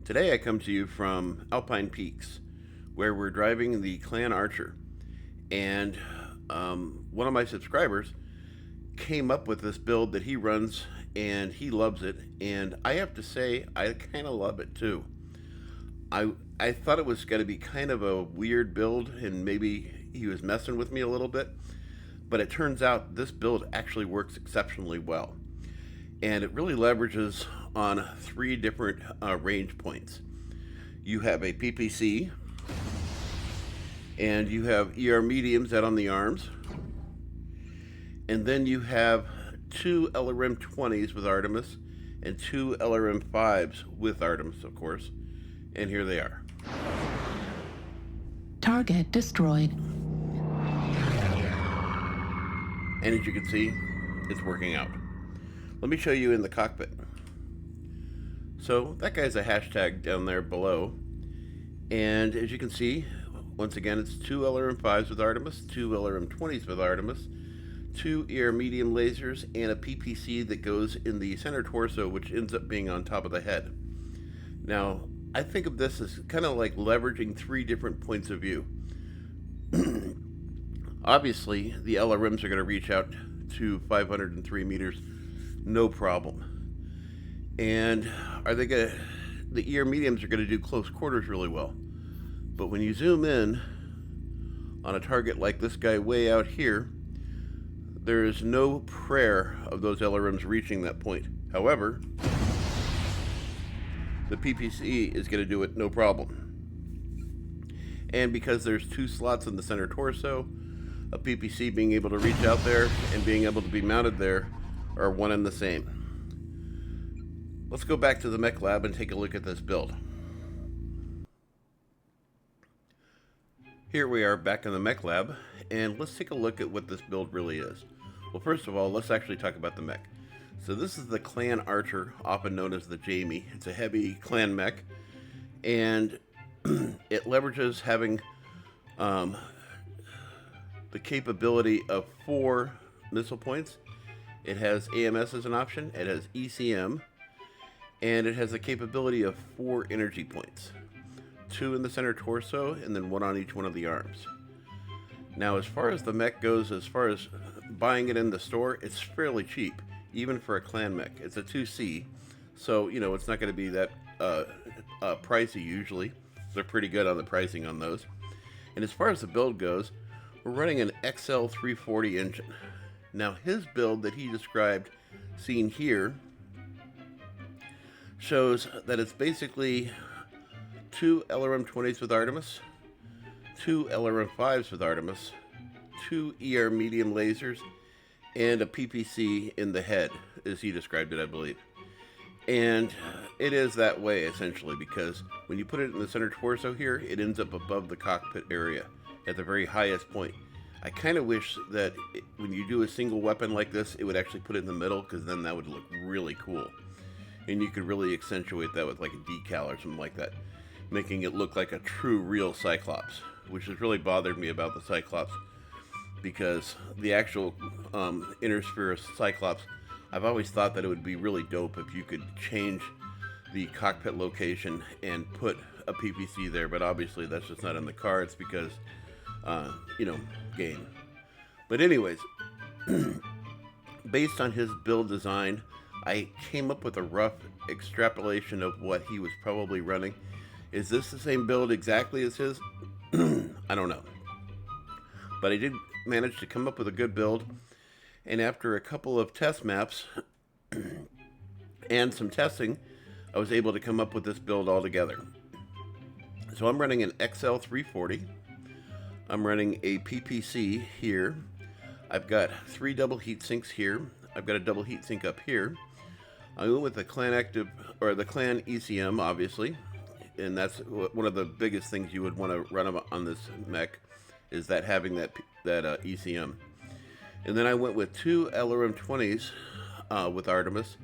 Today I come to you from Alpine Peaks, where we're driving the Clan Archer, and one of my subscribers came up with this build that he runs, and he loves it, and I have to say, I kind of love it too. I thought it was going to be kind of a weird build, and maybe he was messing with me a little bit, but it turns out this build actually works exceptionally well. And it really leverages on 3 different range points. You have a PPC, and you have ER mediums out on the arms, and then you have 2 LRM-20s with Artemis, and 2 LRM-5s with Artemis, of course, and here they are. Target destroyed. And as you can see, it's working out. Let me show you in the cockpit. So that guy's a hashtag down there below. And as you can see, once again, it's 2 LRM-5s with Artemis, 2 LRM-20s with Artemis, 2 ER medium lasers, and a PPC that goes in the center torso, which ends up being on top of the head. Now, I think of this as kind of like leveraging 3 different points of view. Obviously, the LRMs are going to reach out to 503 meters, no problem. And the ER mediums are going to do close quarters really well. But when you zoom in on a target like this guy way out here, there is no prayer of those LRMs reaching that point. However, the PPC is going to do it no problem. And because there's 2 slots in the center torso, a PPC being able to reach out there and being able to be mounted there are one and the same. Let's go back to the Mech Lab and take a look at this build. Here we are back in the Mech Lab, and let's take a look at what this build really is. Well, first of all, let's actually talk about the mech. So this is the Clan Archer, often known as the Jamie. It's a heavy clan mech, and it leverages having the capability of 4 missile points. It has AMS as an option, it has ECM, and it has the capability of 4 energy points. 2 in the center torso, and then 1 on each one of the arms. Now, as far as the mech goes, as far as buying it in the store, it's fairly cheap, even for a clan mech. It's a 2C, so, you know, it's not going to be that pricey usually. They're pretty good on the pricing on those. And as far as the build goes, we're running an XL340 engine. Now, his build that he described, seen here, shows that it's basically 2 LRM-20s with Artemis, 2 LRM-5s with Artemis, 2 ER medium lasers, and a PPC in the head, as he described it, I believe. And it is that way, essentially, because when you put it in the center torso here, it ends up above the cockpit area, at the very highest point. I kind of wish that when you do a single weapon like this, it would actually put it in the middle, because then that would look really cool. And you could really accentuate that with like a decal or something like that, making it look like a true, real Cyclops, which has really bothered me about the Cyclops, because the actual inner sphere of Cyclops, I've always thought that it would be really dope if you could change the cockpit location and put a PPC there, but obviously that's just not in the cards because, you know, game. But anyways, based on his build design, I came up with a rough extrapolation of what he was probably running. Is this the same build exactly as his? I don't know. But I did manage to come up with a good build, and after a couple of test maps and some testing, I was able to come up with this build altogether. So I'm running an XL340. I'm running a PPC here. I've got 3 double heat sinks here. I've got a double heat sink up here. I went with the Clan Active, or the Clan ECM, obviously, and that's one of the biggest things you would want to run on this mech, is that having that ECM. And then I went with 2 LRM-20s with Artemis,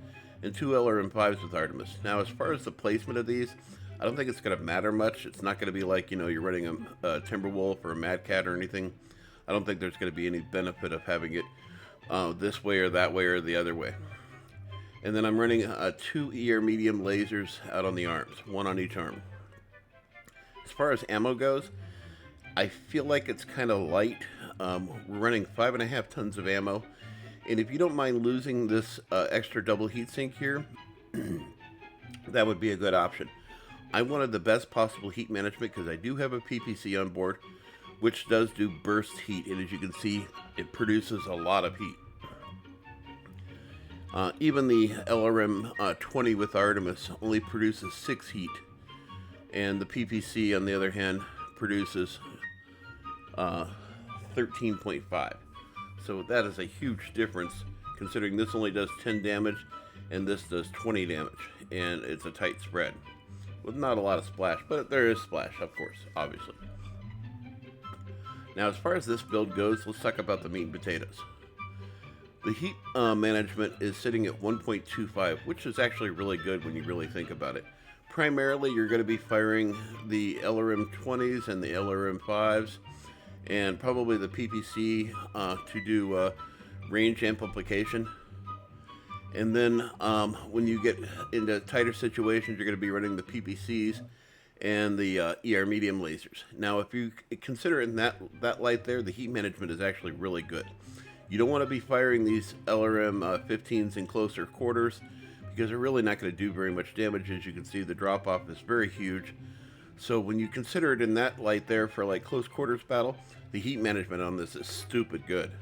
and 2 LRM-5s with Artemis. Now, as far as the placement of these, I don't think it's going to matter much. It's not going to be like, you know, you're running a Timberwolf or a Mad Cat or anything. I don't think there's going to be any benefit of having it this way or that way or the other way. And then I'm running 2 ER medium lasers out on the arms, 1 on each arm. As far as ammo goes, I feel like it's kind of light. We're running 5.5 tons of ammo. And if you don't mind losing this extra double heatsink here, that would be a good option. I wanted the best possible heat management because I do have a PPC on board, which does do burst heat. And as you can see, it produces a lot of heat. Even the LRM-20 with Artemis only produces 6 heat. And the PPC, on the other hand, produces 13.5. So that is a huge difference, considering this only does 10 damage and this does 20 damage. And it's a tight spread with not a lot of splash, but there is splash, of course, obviously. Now, as far as this build goes, let's talk about the meat and potatoes. The heat management is sitting at 1.25, which is actually really good when you really think about it. Primarily, you're going to be firing the LRM-20s and the LRM-5s, and probably the PPC to do range amplification. And then when you get into tighter situations, you're going to be running the PPCs and the ER medium lasers. Now, if you consider in that light there, the heat management is actually really good. You don't want to be firing these LRM-15s in closer quarters because they're really not going to do very much damage. As you can see, the drop-off is very huge. So when you consider it in that light there for like close quarters battle, the heat management on this is stupid good.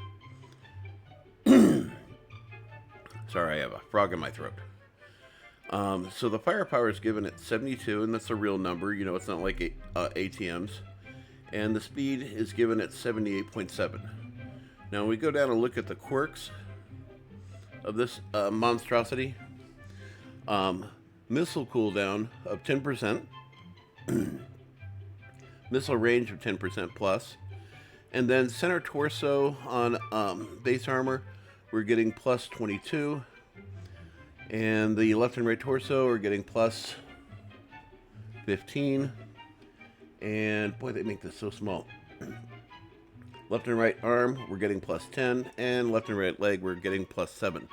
Sorry, I have a frog in my throat. So the firepower is given at 72, and that's a real number. You know, it's not like ATMs. And the speed is given at 78.7. Now, when we go down and look at the quirks of this monstrosity, missile cooldown of 10%, missile range of 10% plus, and then center torso on base armor, we're getting plus 22, and the left and right torso are getting plus 15, and boy, they make this so small. Left and right arm, we're getting plus 10, and left and right leg, we're getting plus 7.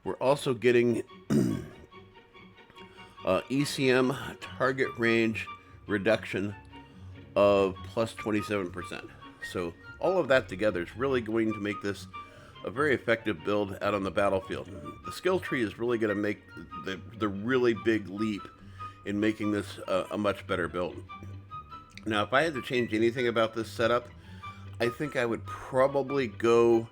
We're also getting ECM target range reduction of plus 27%. So all of that together is really going to make this a very effective build out on the battlefield. The skill tree is really going to make the really big leap in making this a much better build. Now, if I had to change anything about this setup, I think I would probably go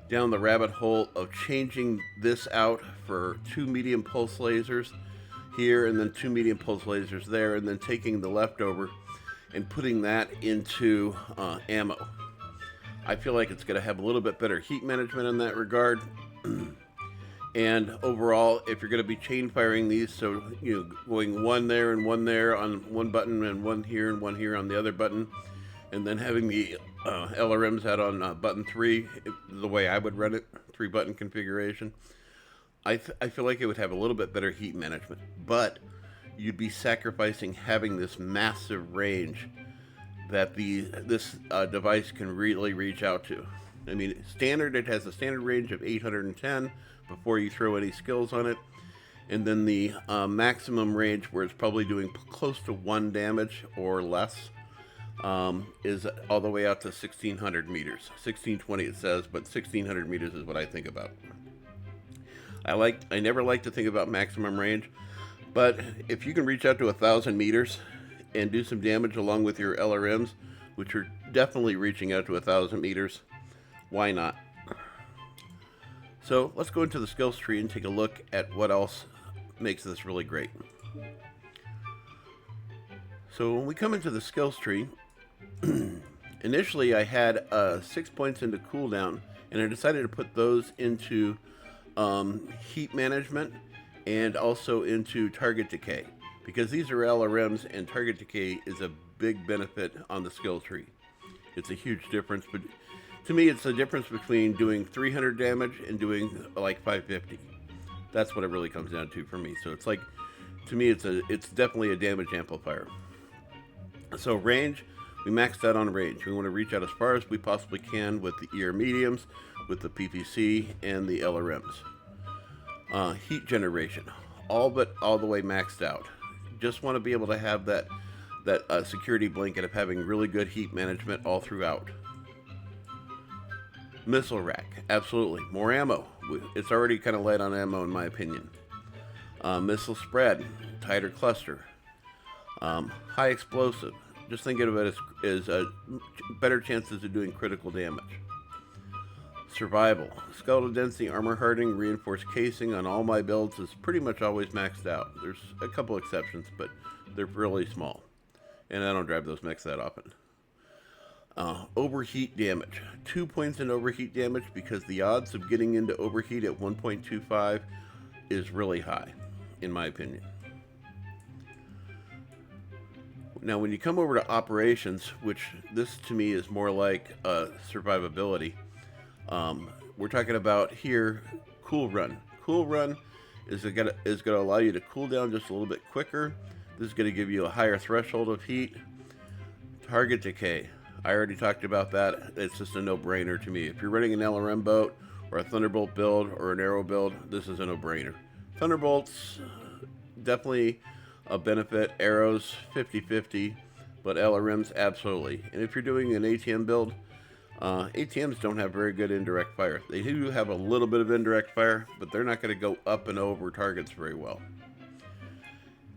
down the rabbit hole of changing this out for 2 medium pulse lasers here and then 2 medium pulse lasers there, and then taking the leftover and putting that into ammo. I feel like it's going to have a little bit better heat management in that regard. And overall, if you're going to be chain firing these, so going one there and one there on one button and one here and one here on the other button, and then having the LRMs out on button 3, the way I would run it, 3-button configuration, I feel like it would have a little bit better heat management. But you'd be sacrificing having this massive range that this device can really reach out to. I mean, it has a standard range of 810 before you throw any skills on it. And then the maximum range, where it's probably doing close to 1 damage or less, is all the way out to 1600 meters. 1620 it says, but 1600 meters is what I think about. I never like to think about maximum range, but if you can reach out to 1,000 meters and do some damage along with your LRMs, which are definitely reaching out to 1,000 meters, why not? So let's go into the skills tree and take a look at what else makes this really great. So when we come into the skills tree, initially I had 6 points into cooldown, and I decided to put those into heat management and also into target decay, because these are LRMs and target decay is a big benefit on the skill tree. It's a huge difference, but to me it's the difference between doing 300 damage and doing like 550. That's what it really comes down to for me. So it's like, to me it's definitely a damage amplifier. So range, we maxed out on range. We want to reach out as far as we possibly can with the ER mediums, with the PPC and the LRMs. Heat generation, all but all the way maxed out. Just want to be able to have that security blanket of having really good heat management all throughout. Missile rack, absolutely. More ammo. It's already kind of light on ammo in my opinion. Missile spread, tighter cluster. High explosive. Just think of it as better chances of doing critical damage. Survival. Skeletal density, armor hardening, reinforced casing on all my builds is pretty much always maxed out. There's a couple exceptions, but they're really small. And I don't drive those mechs that often. Overheat damage. 2 points in overheat damage because the odds of getting into overheat at 1.25 is really high, in my opinion. Now, when you come over to operations, which this to me is more like survivability, we're talking about here cool run. Cool run is going to allow you to cool down just a little bit quicker. This is going to give you a higher threshold of heat. Target decay. I already talked about that. It's just a no-brainer to me. If you're running an LRM boat or a Thunderbolt build or an Arrow build, this is a no-brainer. Thunderbolts, definitely a benefit. Arrows, 50-50, but LRMs, absolutely. And if you're doing an ATM build, ATMs don't have very good indirect fire. They do have a little bit of indirect fire, but they're not going to go up and over targets very well.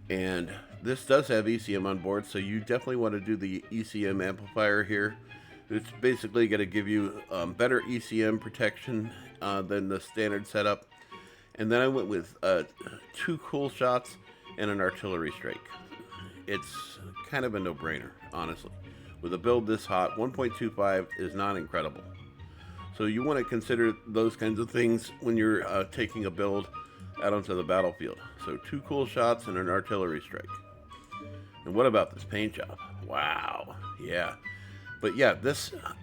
And this does have ECM on board, so you definitely want to do the ECM amplifier here. It's basically going to give you better ECM protection than the standard setup. And then I went with 2 cool shots and an artillery strike. It's kind of a no-brainer, honestly. With a build this hot, 1.25 is not incredible. So you want to consider those kinds of things when you're taking a build out onto the battlefield. So 2 cool shots and an artillery strike. And what about this paint job? Wow, yeah. But yeah,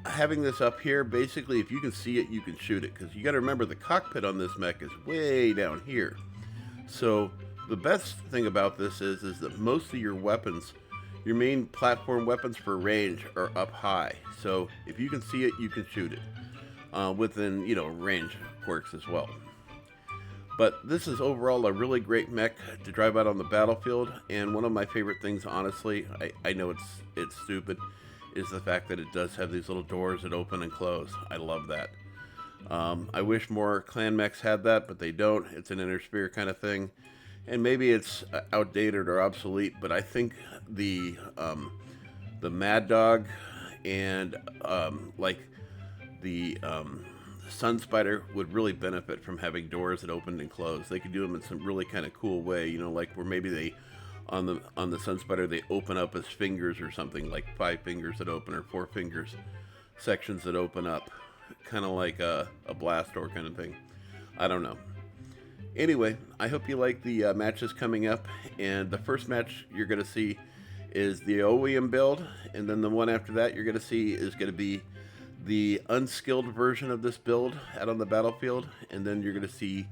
having this up here, basically if you can see it, you can shoot it. Because you got to remember the cockpit on this mech is way down here. So the best thing about this is that most of your weapons, your main platform weapons for range, are up high. So if you can see it, you can shoot it. Within, range quirks as well. But this is overall a really great mech to drive out on the battlefield, and one of my favorite things, honestly, I know it's stupid, is the fact that it does have these little doors that open and close. I love that. I wish more clan mechs had that, but they don't. It's an inner spear kind of thing, and maybe it's outdated or obsolete, but I think the Mad Dog and the Sun Spider would really benefit from having doors that opened and closed. They could do them in some really kind of cool way, like where maybe they, on the Sun Spider, they open up as fingers or something, like 5 fingers that open or 4 fingers, sections that open up, kind of like a blast door kind of thing. I don't know. Anyway, I hope you like the matches coming up, and the first match you're going to see is the OEM build, and then the one after that you're going to see is going to be the Unskilled version of this build out on the battlefield, and then you're going to see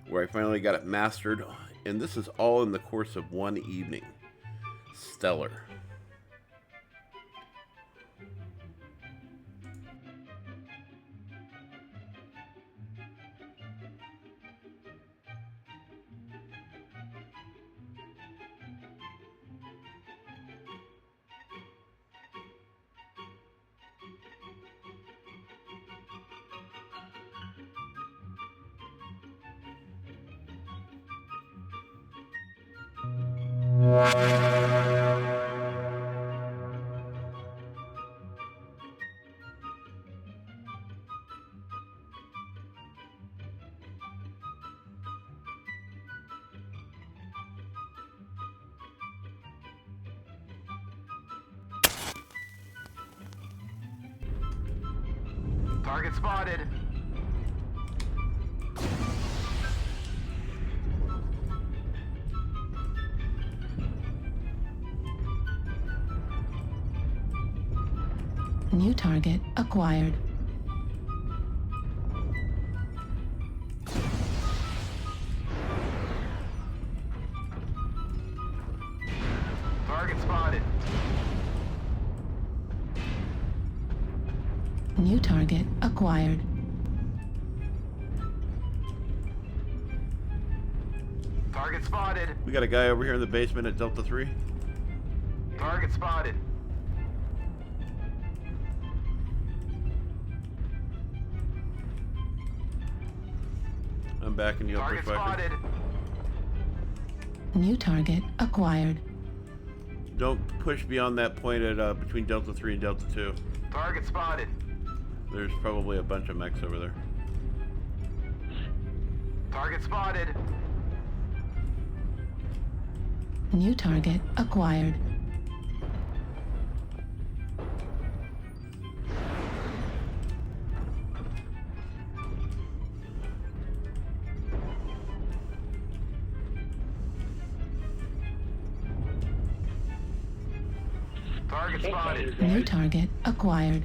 where I finally got it mastered, and this is all in the course of one evening. Stellar. Target spotted. New target acquired. Target spotted. New target acquired. Target spotted. We got a guy over here in the basement at Delta 3. Target spotted. I'm backing you up, Target Bushwhacker. spotted. New target acquired. Don't push beyond that point at between Delta 3 and Delta 2. Target spotted. There's probably a bunch of mechs over there. Target spotted. New target acquired. Target spotted. New target acquired.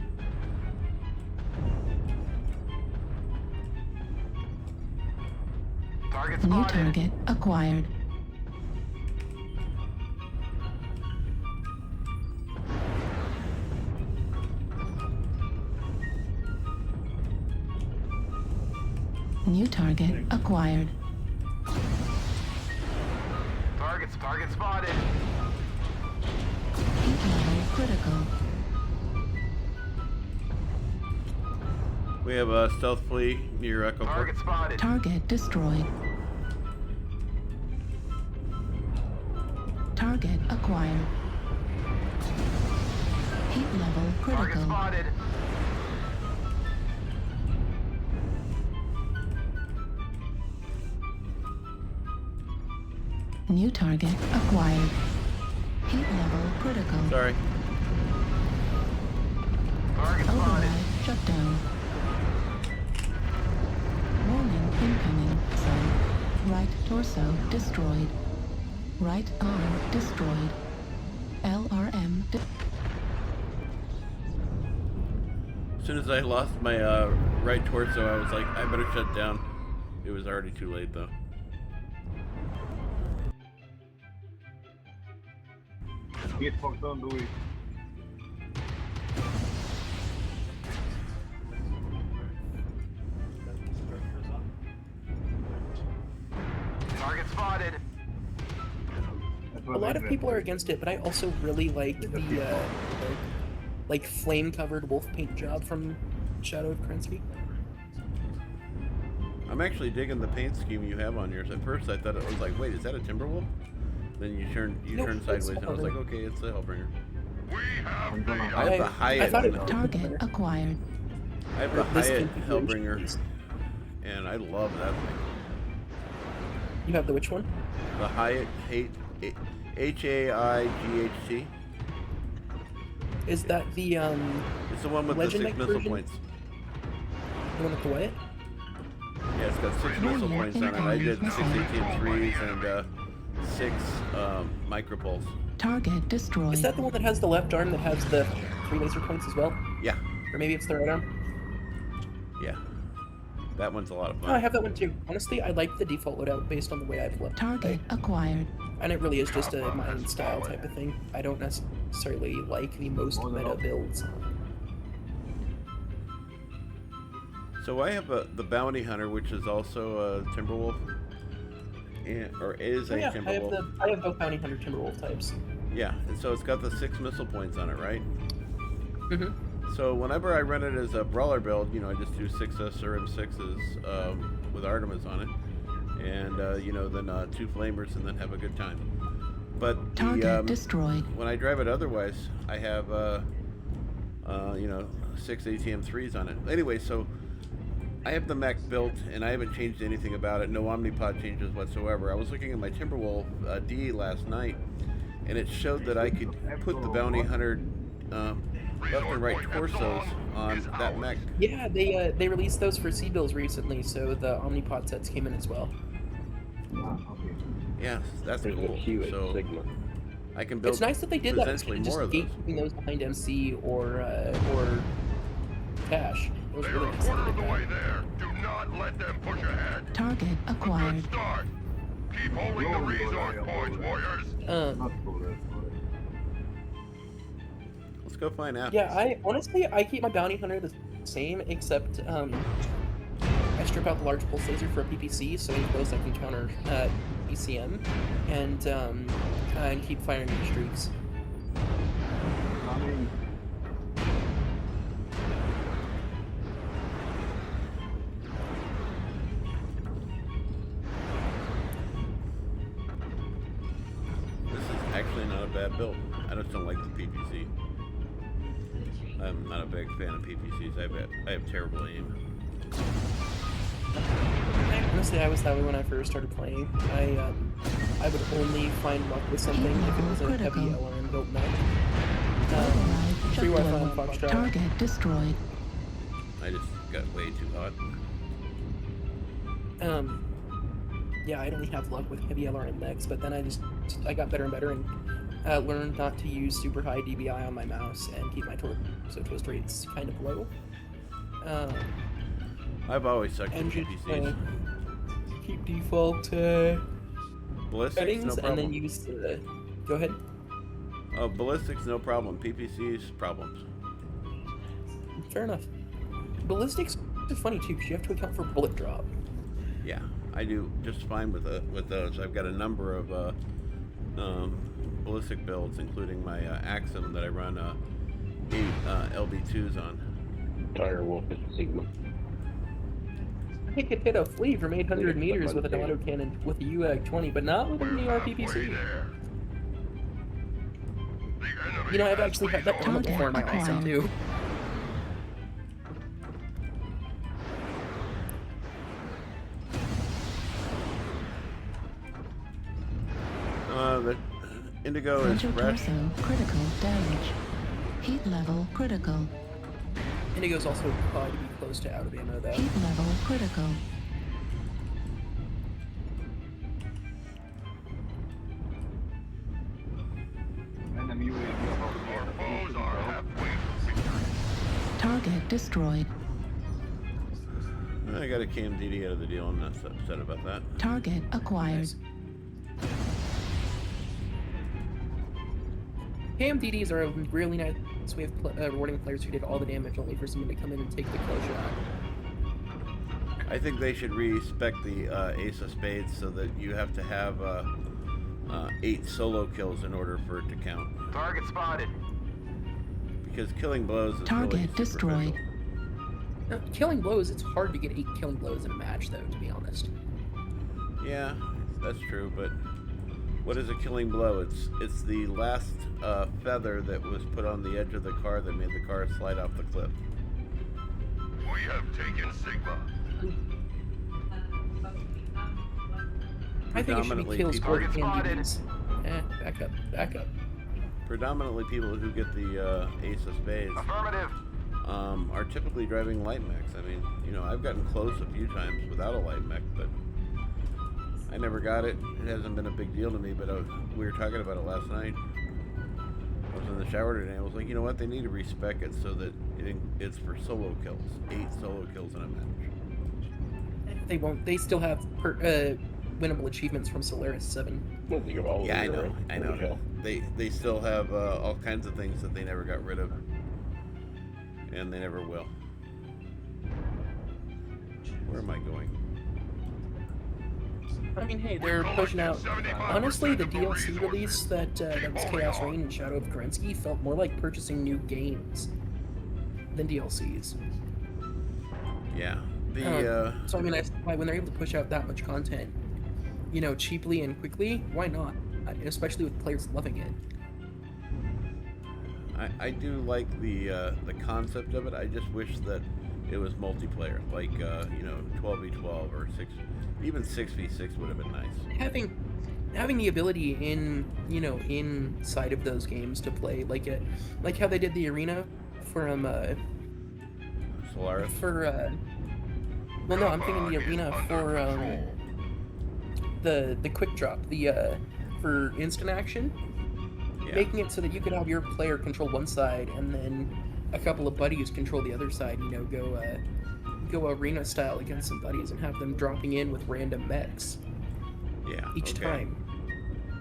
Target New spotted. target acquired. New target acquired. Target spotted. Heat level critical. We have a stealth flea near Echo Target Port. spotted. Target destroyed. Target acquired. Heat level Target critical. spotted. New target acquired. Heat level critical. Sorry. Target spotted. Override shut down. Warning incoming. Sun. Right torso destroyed. Right arm destroyed. LRM. As soon as I lost my right torso, I was like, I better shut down. It was already too late, though. Get fucked on, Louis. Target spotted. A lot of people are against it, but I also really like the like flame-covered wolf paint job from Shadow of Krensky. I'm actually digging the paint scheme you have on yours. At first, I thought it was like, wait, is that a Timberwolf? Then you turn Nope, sideways, it's and I was like, okay, it's the Hellbringer. I have the I Hyatt. thought it one. Target acquired. I have the This Hyatt configuration Hellbringer, is- and I love that thing. You have the which one? The Hyatt H-A-I-G-H-T. Is that the It's the one with Legend the 6 Mech missile version? points. one with the what? Yeah, it's got 6 missile points on it. I did 6 ATM-3s and 6 micropulse. Target destroyed. Is that the one that has the left arm that has the 3 laser points as well? Yeah, Or maybe it's the right arm? yeah. That one's a lot of No, I fun. have that one too. Honestly, I like the default loadout based on the way I've looked. Target acquired. And it really is just a mine style type of thing. I don't necessarily like the most meta builds. So I have the Bounty Hunter, which is also a Timberwolf, or is Oh, a yeah, Timberwolf. I have both Bounty Hunter Timberwolf types. Yeah, and so it's got the 6 missile points on it, right? Mm-hmm. So whenever I run it as a brawler build, you know, I just do 6S or M6s with Artemis on it, and you know, then 2 flamers, and then have a good time. But Target destroyed. when I drive it otherwise, I have you know, 6 ATM-3s on it. Anyway, so I have the mech built, and I haven't changed anything about it. No Omnipod changes whatsoever. I was looking at my Timberwolf D last night, and it showed that I could put the Bounty Hunter left and right torsos on that mech. Yeah, they released those for C-Bills recently, so the Omnipod sets came in as well. Yeah, that's There's a cool. queue at So Sigma. I can build It's nice that they did that potentially instead of more just of those. gatekeeping those behind MC or Cash. It was really nice that they did that. there. Do not let them push ahead. Target acquired. Start. Keep holding the resource points, warriors. Let's go find out. Yeah, I honestly keep my Bounty Hunter the same, except I strip out the large pulse laser for a PPC, so in close I can counter ECM and keep firing your streaks. I mean, This is actually not a bad build. I just don't like the PPC. I'm not a big fan of PPCs. I have terrible aim. Honestly, I was that way when I first started playing. I would only find luck with something if it was a heavy LRM built mech. Free Wi-Fi on Foxtrot. Target destroyed. I just got way too hot. Yeah, I'd only have luck with heavy LRM mechs, but then I got better and better and learned not to use super high DBI on my mouse and keep my torso twist rates kind of low. I've always sucked at And just PPCs. keep default Ballistics, settings no and problem. then use the... Go ahead. Oh, ballistics, no problem. PPCs, problems. Fair enough. Ballistics is funny too, because you have to account for bullet drop. Yeah, I do just fine with those. I've got a number of ballistic builds, including my Axum that I run 8 LB2s on. Tire Wolf is Sigma. I could hit a flea from 800 meters with an autocannon with a UAG-20, but not with an AR-PPC. You know, I've actually had that come up before in my Axum too. The Indigo is Central fresh. torso critical damage. Heat level critical. Indigo's also probably to be close to out of ammo though. Heat level critical. enemy UAV Our above foes are halfway to victory. Target destroyed. I got a KMDD out of the deal. I'm not so upset about that. Target acquired. KMDDs are a really nice way of rewarding players who did all the damage only for someone to come in and take the close shot. I think they should respec the Ace of Spades so that you have to have 8 solo kills in order for it to count. Target spotted. Because killing blows is Target really destroyed. superficial. Now, killing blows, it's hard to get 8 killing blows in a match though, to be honest. Yeah, that's true, but what is a killing blow? It's the last feather that was put on the edge of the car that made the car slide off the cliff. We have taken Sigma. I think it should be Predominantly kills for people- KMDDs. Back up. Predominantly people who get the Ace of Spades Affirmative. are typically driving light mechs. I mean, you know, I've gotten close a few times without a light mech, but I never got it. It hasn't been a big deal to me, but we were talking about it last night. I was in the shower today. I was like, you know what? They need to respec it so that it's for solo kills. 8 solo kills in a match. They won't. They still have winnable achievements from Solaris 7. Well, think of all Yeah, I of know. them, I right? Holy know. hell. They still have all kinds of things that they never got rid of, and they never will. Where am I going? I mean, hey, they're pushing out. Honestly, the DLC release that was Chaos Reign and Shadow of Kerensky felt more like purchasing new games than DLCs. Yeah. So I mean, when they're able to push out that much content, you know, cheaply and quickly, why not? Especially with players loving it. I do like the concept of it. I just wish that it was multiplayer, like you know, 12v12 or 6, even 6v6 would have been nice. Having the ability inside of those games to play like how they did the arena from Solaris. Well, no, I'm thinking the arena for the quick drop, for instant action. Yeah. Making it so that you could have your player control one side and then a couple of buddies control the other side. You know, go arena style against some buddies and have them dropping in with random mechs Yeah. each okay. time.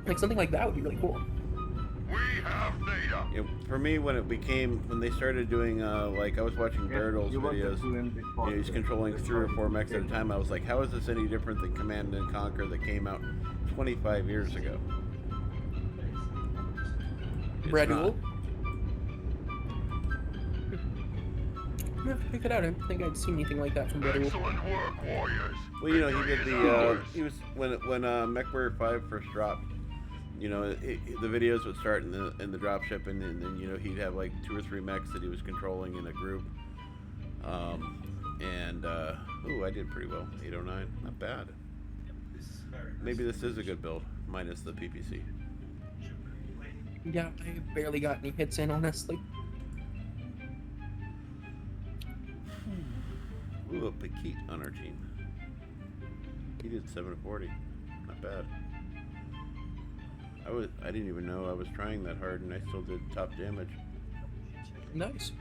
Like something like that would be really cool. We have data. You know, for me, when they started doing, like, I was watching Bertle's videos, he's controlling 3 or 4 mechs at a time, I was like, how is this any different than Command and Conquer that came out 25 years ago? It's Red not. Wolf. I'm gonna have to pick it out. I don't think I'd seen anything like that from Red Wolf. Excellent work, warriors. Well, you know, he did the, he was, when Mechwarrior 5 first dropped, you know, the videos would start in the drop ship, and then, you know, he'd have like 2 or 3 mechs that he was controlling in a group. Ooh, I did pretty well. 809, not bad. Maybe this is a good build, minus the PPC. Yeah, I barely got any hits in, honestly. Ooh, a Paquette on our team. He did 740, not bad. I didn't even know I was trying that hard, and I still did top damage. Nice.